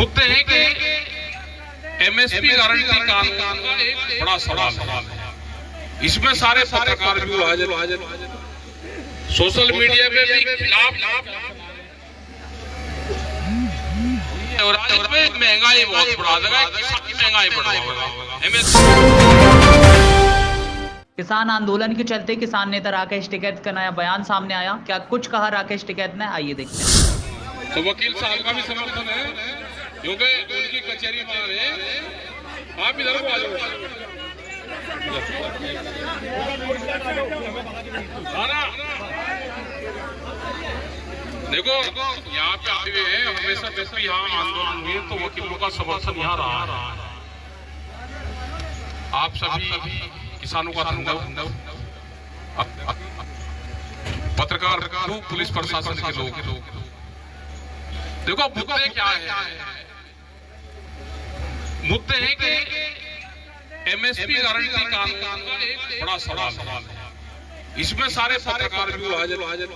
मुद्दे हैं कि एमएसपी गारंटी कानून का एक बड़ा सवाल है। इसमें सारे पत्रकार भी हाजिर, सोशल मीडिया पे भी खिलाफ, और महंगाई बहुत बढ़ा देगा, महंगाई बढ़ाएगा। किसान आंदोलन के चलते किसान नेता राकेश टिकैत का नया बयान सामने आया। क्या कुछ कहा राकेश टिकैत ने, आइए देखते हैं। तो वकील साहब का भी समर्थन है, क्योंकि उनकी कचहरी बाहर है। आप इधर को आ जाओ। देखो यहाँ पे आए हुए हैं, हमेशा जब भी यहाँ आंदोलन हुए तो वकीलों का समर्थन यहाँ रहा है। आप सभी किसानों का धन्यवाद, पत्रकार, पुलिस प्रशासन के लोग। देखो मुद्दे क्या है? मुद्दे हैं कि एमएसपी गारंटी कानून का एक बड़ा सवाल है। इसमें सारे पत्रकार भी हाजिर,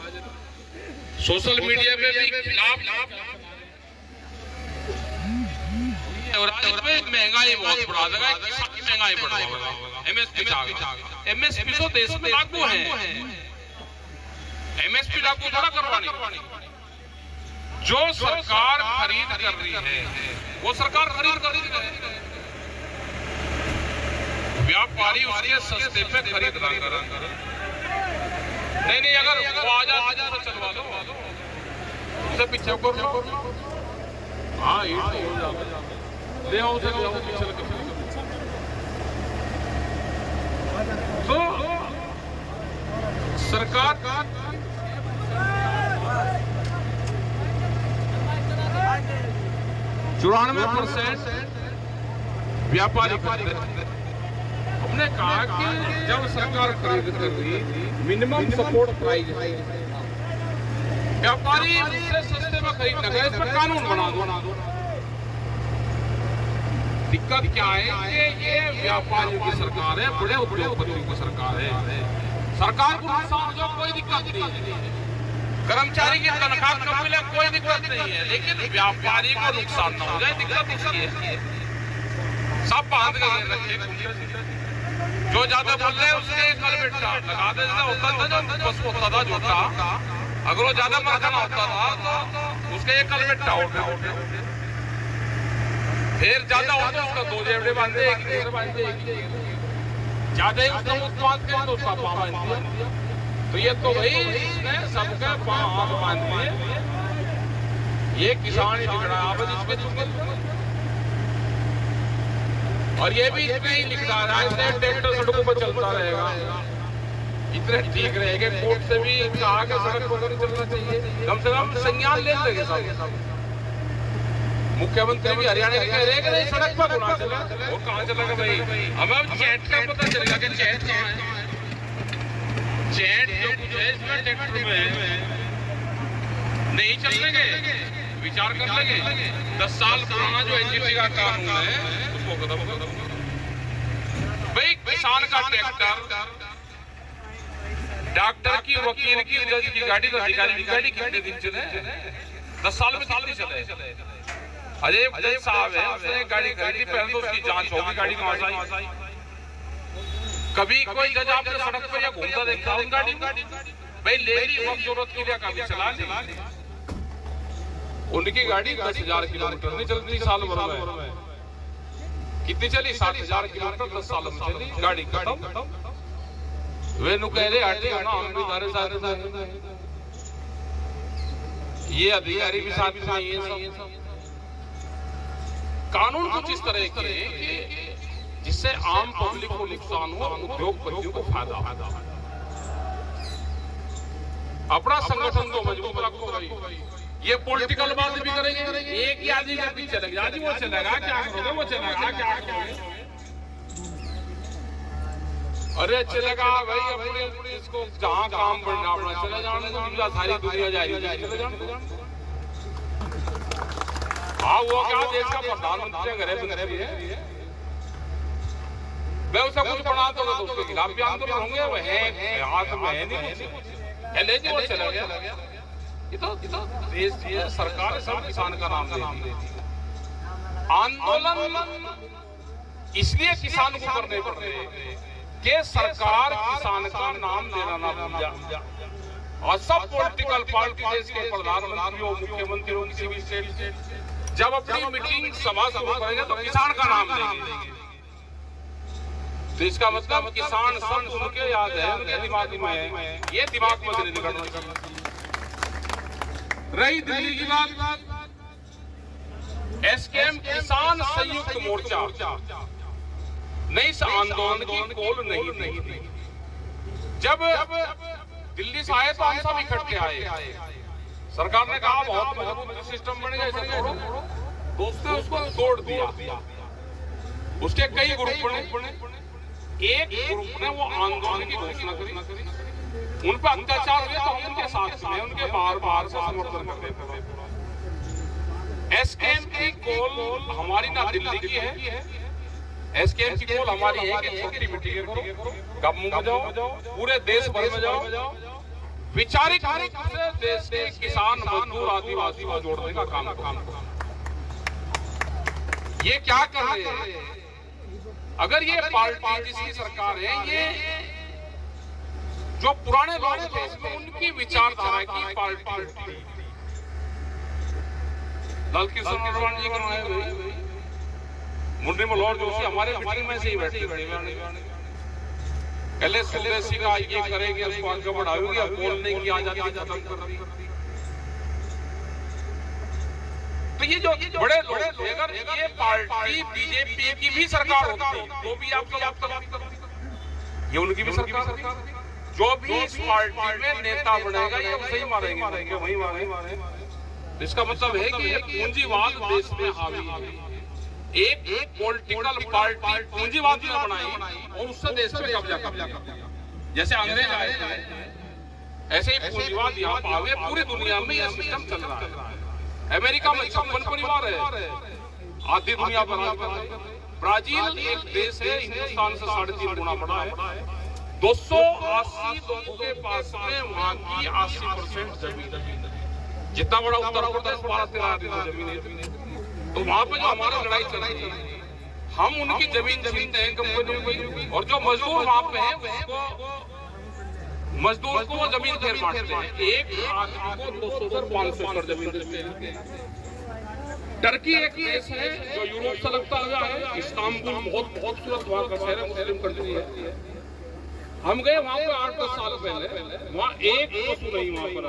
सोशल मीडिया पे भी खिलाफ, और महंगाई बहुत बढ़ा देगा, महंगाई बढ़ाएगा। एमएसपी तो देश में लागू है, एमएसपी लागू थोड़ा करवानी। जो सरकार खरीद कर रही है वो सरकार खरीद कर रही है, व्यापारी उसके सस्ते पे खरीद रहा है। नहीं, अगर वो आ जाए तो चलवा दो, उसे पीछे कर लो। हाँ, ये ले आओ, उसे ले आओ पीछे। तो सरकार 94% व्यापारी खरीद। हमने कहा कि जब सरकार खरीद कर रही, मिनिमम सपोर्ट प्राइस व्यापारी उससे सस्ते में खरीद लगा, इस पर कानून बना दो। दिक्कत क्या है कि ये व्यापारियों की सरकार है, बड़े उद्योगपतियों की सरकार है। सरकार को नुकसान हो जाए कोई दिक्कत नहीं है, कर्मचारी की तनख्वाह कम मिले कोई दिक्कत नहीं है, लेकिन व्यापारी को नुकसान न हो जाए, दिक्कत इसकी है। सब बांध के रखे, जो ज्यादा बोल रहे उसके कल बेटा लगा दे। होता था जो बस होता था जोटा, अगर वो ज्यादा मरखना होता था तो उसके एक कल बेटा उठे, फिर ज्यादा होता उसका दो जेबड़े बांधे, एक ज्यादा ही उसका मुक्त बांध के तो उसका पाँव बांध दिया। तो ये तो भाई इसने सबका पाँव बांध दिए। ये किसान ही लिख रहा है इसके चुके, और ये भी इसमें ही लिख रहा है ट्रैक्टर सड़कों पर चलता रहेगा, इतने ठीक रहेगा। कोर्ट से भी कहा कि सड़क पर चलना चाहिए, कम से कम संज्ञान ले लेंगे साहब। मुख्यमंत्री भी हरियाणा के कह रहे हैं कि नहीं सड़क पर गुना चला, वो कहाँ चलेगा भाई? हमें अब चैट का पता चलेगा कि चैट कहाँ है। चैट जो कुछ है इसमें ट्रैक्टर में नहीं चल लेंगे, विचार कर लेंगे। 10 साल पुराना जो एनजीटी का कानून है उसको खत्म कर दो भाई। किसान का ट्रैक्टर, डॉक्टर की, वकील की, जज की गाड़ी, अधिकारी की गाड़ी कितने दिन चले? 10 साल में कितनी चले? अरे जज साहब है, उसने गाड़ी खरीदी, पहले तो उसकी जांच होगी गाड़ी कहाँ से आई। कभी कोई जज आपने सड़क पर या घूमता देखा उन गाड़ी भाई? ले ली वक्त जरूरत के लिए कभी चला ली। उनकी गाड़ी 10,000 किलोमीटर नहीं चलती साल भर में। कितनी चली? 7,000 किलोमीटर 10 साल में चली, गाड़ी खत्म। वे नु कह रहे हटे ना, हम भी सारे साथ ये अधिकारी भी साथ में ये सब। कानून कुछ इस तरह के जिससे आम पब्लिक को नुकसान हो, उद्योगपतियों को फायदा। अपना संगठन को मजबूत रखो भाई। ये पॉलिटिकल बात भी करेंगे, एक ही आदमी के पीछे चलेगा, आज वो चलेगा, क्या करोगे? वो चलेगा, क्या करोगे? अरे चलेगा भाई, अपने इसको जहाँ काम बढ़ना अपना चले जाने दो, सारी दुनिया जाएगी, चले जाने दो। हाँ, वो क्या देश का प्रधानमंत्री घरे है, मैं उसे कुछ बना तो उसके खिलाफ भी आंदोलन होंगे। वो है हाथ में है नहीं, ले जी वो चला गया। ये तो देश सरकार सब किसान का नाम ले रही है। आंदोलन इसलिए किसान को करने पड़ रहे हैं कि सरकार किसान का नाम लेना ना भूल जाए, और सब पॉलिटिकल पार्टी देश के प्रधानमंत्रियों, मुख्यमंत्रियों, किसी भी स्टेट जब अपनी मीटिंग सभा शुरू करेंगे तो किसान का नाम लेंगे। तो इसका मतलब किसान शब्द उनके याद है, उनके दिमाग में है, ये दिमाग में नहीं निकलना चाहिए। रही दिल्ली की बात, एसकेएम किसान संयुक्त मोर्चा ने इस आंदोलन की कॉल नहीं दी। जब दिल्ली से आए तो हम सब इकट्ठे आए, सरकार ने कहा बहुत मजबूत सिस्टम बन गया, दोस्तों ने उसको तोड़ दिया। उसके कई ग्रुप बने, एक ग्रुप ने वो आंदोलन की घोषणा करी, उन पर अत्याचार हुए तो हम उनके साथ थे, उनके बार से समर्थन करते थे। एसकेएम की कॉल हमारी ना दिल्ली की है, एसकेएम की कॉल हमारी है कि छोटी मीटिंग करो, काबू में जाओ, पूरे देश भर में जाओ, विचारिक रूप से देश के किसान, मजदूर, आदिवासी को जोड़ने का काम करो। ये क्या कर रहे हैं? अगर ये पार्टी जिसकी सरकार है, ये जो पुराने लोग थे इसमें उनकी विचारधारा की पार्टी थी। लालकृष्ण आडवाणी जी का मुंडी मल्होर जोशी हमारे मीटिंग में से ही बैठे थे, पहले स्वदेशी का ये करेंगे, उसको आगे बढ़ाएंगे, अब बोलने की आजादी खत्म कर दी। तो ये जो बड़े लोग, अगर ये पार्टी बीजेपी की भी सरकार होती तो भी आप ये उनकी भी सरकार, जो भी इस पार्टी में नेता बनेगा ये सही मारेंगे, वही मारेंगे। इसका मतलब है कि ये पूंजीवाद देश में हावी है। एक पॉलिटिकल पार्टी पूंजीवाद में बनाई और उससे देश पे कब्जा कर लिया। जैसे अंग्रेज आए ऐसे ही पूंजीवाद यहाँ पावे, पूरी दुनिया में यह सिस्टम चल रहा है। अमेरिका में 56 परिवार है, आधी दुनिया पर। ब्राजील एक देश है, हिंदुस्तान से 3.5 गुना बड़ा है, 280 लोगों के पास में वहाँ की 80% जमीन, जितना बड़ा उत्तर प्रदेश 12-13 जमीन है। तो वहाँ पे जो हमारी लड़ाई चल रही है, हम उनकी जमीन छीनते हैं कंपनियों को, और जो मजदूर वहाँ पे है उसको, मजदूर को जमीन फेर बांटते हैं, एक आदमी को 200 से 500 एकड़ जमीन देते हैं। टर्की एक देश है जो यूरोप से लगता हुआ है, इस्तांबुल बहुत खूबसूरत वहाँ का शहर है, मुस्लिम कंट्री है। हम गए वहाँ पे 8-10 साल पहले, वहाँ एक पशु नहीं, वहाँ पर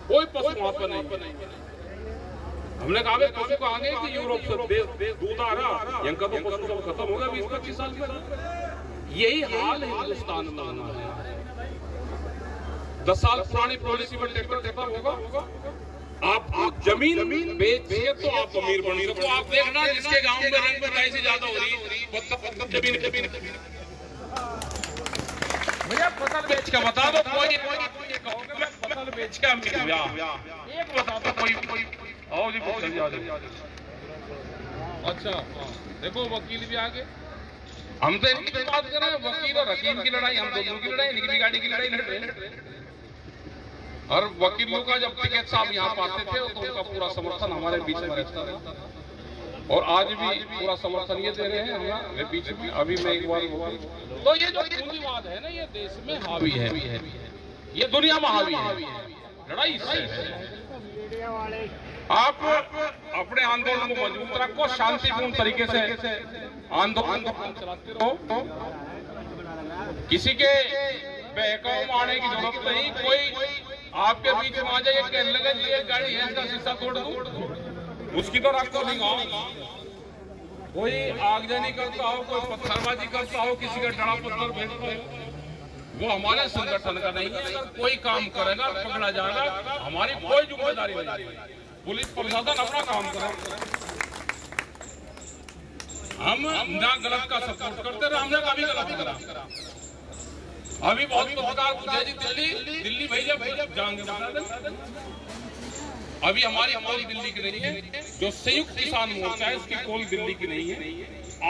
कोई पशु वहाँ पर नहीं। हमने कहा पशु को आगे कि यूरोप से दूध आ रहा, यहाँ का तो पशु सब खत्म हो गया 20-25 साल में। यही हाल हिंदुस्तान में होना है। 10 साल पुरानी पॉलिसी में ट्रैक्टर खत्म होगा, आपको जमीन बेच के तो आप अमीर बन सकते हो। आप देखना जिसके गांव में रंग बताई से ज्यादा हो रही जमीन भैया फसल बेच के बता दो, कोई कहोगे मैं फसल बेच के अमीर हुआ, एक बता दो कोई। आओ जी अच्छा देखो वकील भी आगे, हम तो इनकी बात कर रहे हैं, वकील और हकीम की लड़ाई, हम दोनों की लड़ाई, इनकी भी गाड़ी की लड़ाई लड़ रहे हैं। और वकीलों का जब टिकैत साहब यहाँ पाते थे तो उनका पूरा समर्थन हमारे बीच में रहता है, और आज भी पूरा समर्थन ये दे रहे हैं हमारे बीच में। अभी मैं एक बार तो ये जो पूंजीवाद है ना, ये देश में हावी है, ये दुनिया में हावी है, लड़ाई इससे है। आप अपने आंदोलन को मजबूत रखो, शांतिपूर्ण तरीके से आंदोलन चलाते रहो, किसी के बहकाव में आने की जरूरत नहीं। कोई आपके बीच में आ जाए कहने लगे ये गाड़ी है, इसका शीशा तोड़ दूं, उसकी तो रास्ता नहीं गाओ। कोई आगजनी करता हो, कोई पत्थरबाजी करता हो, किसी का डरा पत्थर भेजता हो, वो हमारे संगठन का नहीं है। अगर कोई काम करेगा पकड़ा जाएगा, हमारी कोई जिम्मेदारी नहीं। पुलिस प्रशासन अपना काम करे, हम ना गलत का सपोर्ट करते रहे, हमने कभी गलत करा। अभी बहुत पत्रकार पूछे जी दिल्ली भैया जाएंगे बता दें। अभी हमारी कॉल दिल्ली की नहीं है, जो संयुक्त किसान मोर्चा है उसकी कॉल दिल्ली की नहीं है।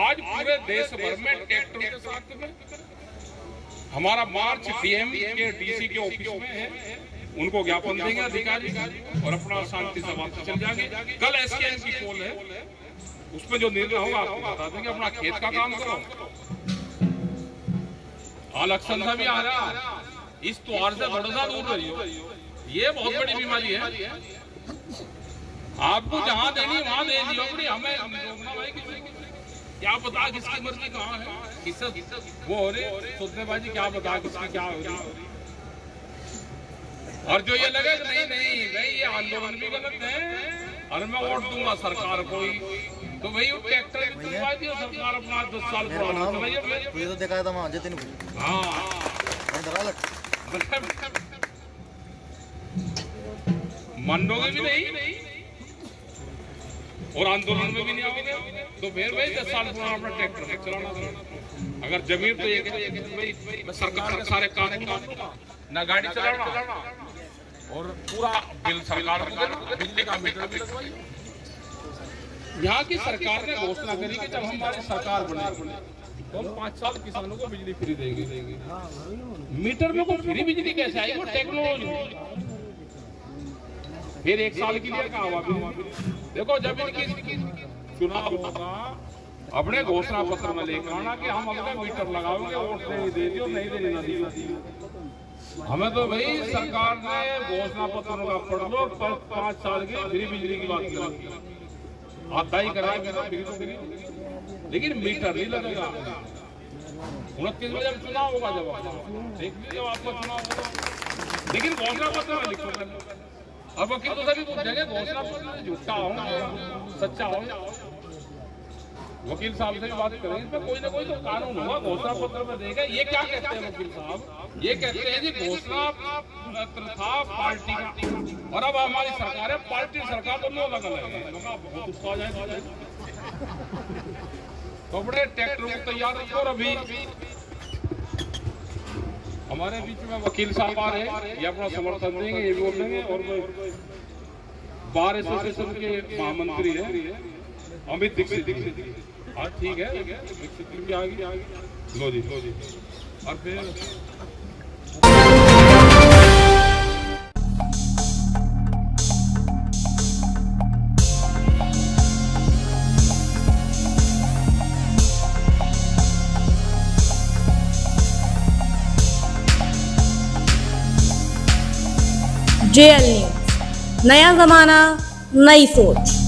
आज पूरे देश भर में ट्रैक्टर के साथ में हमारा मार्च डीएम के डीसी के ऑफिस में है, उनको ज्ञापन देंगे अधिकारी और अपना शांति से वापस चल जाएंगे। कल एसकेएम की पोल है, उसमें जो निर्णय होगा आपको बता देंगे। अपना खेत का काम करो। इलेक्शन भी आ रहा, इस त्योहार से थोड़ा सा दूर रहियो। ये बहुत बड़ी बीमारी है। आपको जहां देनी वहां दे दियो, अपनी हमें रोकना भाई किसी को। क्या पता किसकी मर्जी कहाँ है, किससे वो हो रही सोचनेबाजी, क्या पता किसकी क्या हो रही। और जो ये लगे नहीं नहीं भाई ये आंदोलन भी गलत है और मैं वोट दूंगा सरकार को ही, तो भाई वो ट्रैक्टर भी चलवा दियो सरकार अपना 10 साल पुराना चलाइए। ये तो देखा था वहां जतिन को। हाँ मानोगे भी नहीं और आंदोलन में भी नहीं आओगे, तो फिर भाई 10 साल पुराना अपना ट्रैक्टर चलाना। अगर जमीन तो ये भाई मैं सरकार के सारे कानून ना गाड़ी चलाना और पूरा बिल सरकार को देना, बिजली का मीटर भी लगवाइए। यहाँ की सरकार ने घोषणा करी कि जब हमारी सरकार बने तो हम 5 साल किसानों को बिजली फ्री देंगे। मीटर में को फ्री बिजली कैसे आई? वो टेक्नोलॉजी। फिर 1 साल के लिए कहा हुआ। देखो जब इनकी चुनाव होगा अपने घोषणा पत्र में लेकर आना कि हम अगले मीटर लगाओगे, वोट नहीं दे दियो, नहीं देनी ना दियो। हमें तो भाई सरकार ने घोषणा पत्र का पढ़ लो, 5 साल की फ्री बिजली की बात करी, आता ही कराएंगे ना फ्री तो फ्री, लेकिन मीटर नहीं लगेगा। 29 में जब चुनाव होगा, जब देख लीजिए आपका चुनाव होगा, लेकिन घोषणा पत्र में लिखो। अब वकील तो सभी पूछेंगे घोषणा पत्र झूठा हो सच्चा हो। वकील साहब से भी बात करेंगे, इसमें कोई ना कोई तो कानून होगा घोषणा पत्र में देगा। ये क्या कहते हैं वकील साहब? ये कहते हैं जी घोषणा पत्र था पार्टी का और अब हमारी सरकार है, पार्टी सरकार दोनों अलग अलग है। तो बड़े ट्रैक्टर को तैयार रखो। और अभी हमारे बीच में वकील साहब आ रहे हैं, ये अपना समर्थन देंगे, ये भी बोलेंगे। और बार एसोसिएशन के महामंत्री है अमित दीक्षित। हाँ ठीक है, दीक्षित भी आ गई। लो जी और फिर JL न्यूज़, नया जमाना नई सोच।